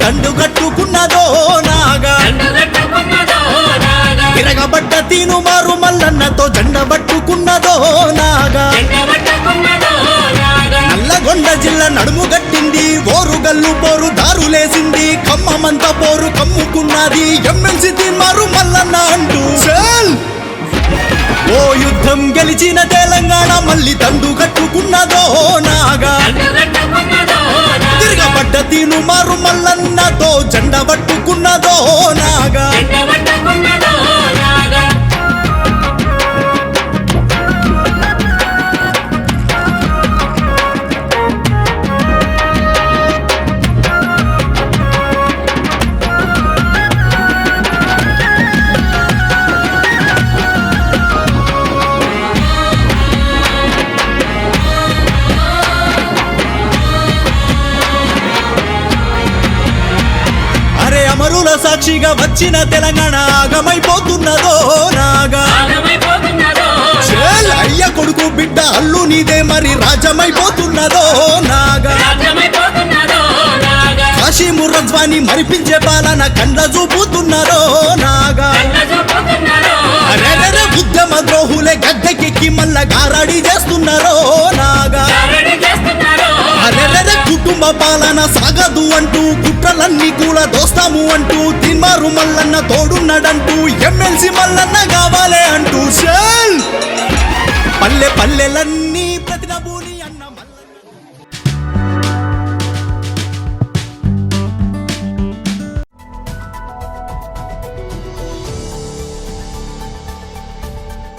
దండు కట్టుకున్నదో నాగా తిరగబడ్డ తీను మారు మల్లన్నతో జెండ పట్టుకున్నదో నాగా నల్లగొండ జిల్లా నడుము గట్టింది ఓరుగల్లు పోరు దారులేసింది ఖమ్మమంత పోరు కమ్ముకున్నది ఎమ్మెల్సీ తీన్మారు మల్లన్న అంటూ ఓ యుద్ధం గెలిచిన తెలంగాణ మళ్ళీ దండు కట్టుకున్నదో నాగా తిరగబడ్డ తీను మారు మల్లన్నతో జెండ పట్టుకున్నదో నాగా అమరుల సాక్షిగా వచ్చిన తెలంగాణ ఆగమైపోతున్నదో నాగా అయ్య కొడుకు బిడ్డ అల్లు నీదే మరి రాజమైపోతున్నదో నాగా కాశీము రజ్వాని మరిపించే పాలన కండ్ల చూపుతున్నదో నాగా ఉద్యమ ద్రోహులే గద్దెకెక్కి మల్ల గారడి చేస్తున్నారో నాగా కుటుంబ పాలన సాగదు అంటూ కుట్రలన్నీ కూడా దోస్తాము అంటూ తీన్మారు మల్లన్న తోడున్నాడంటూ ఎమ్మెల్సీ మల్లన్న కావాలే అంటూ పల్లె పల్లెలన్నీ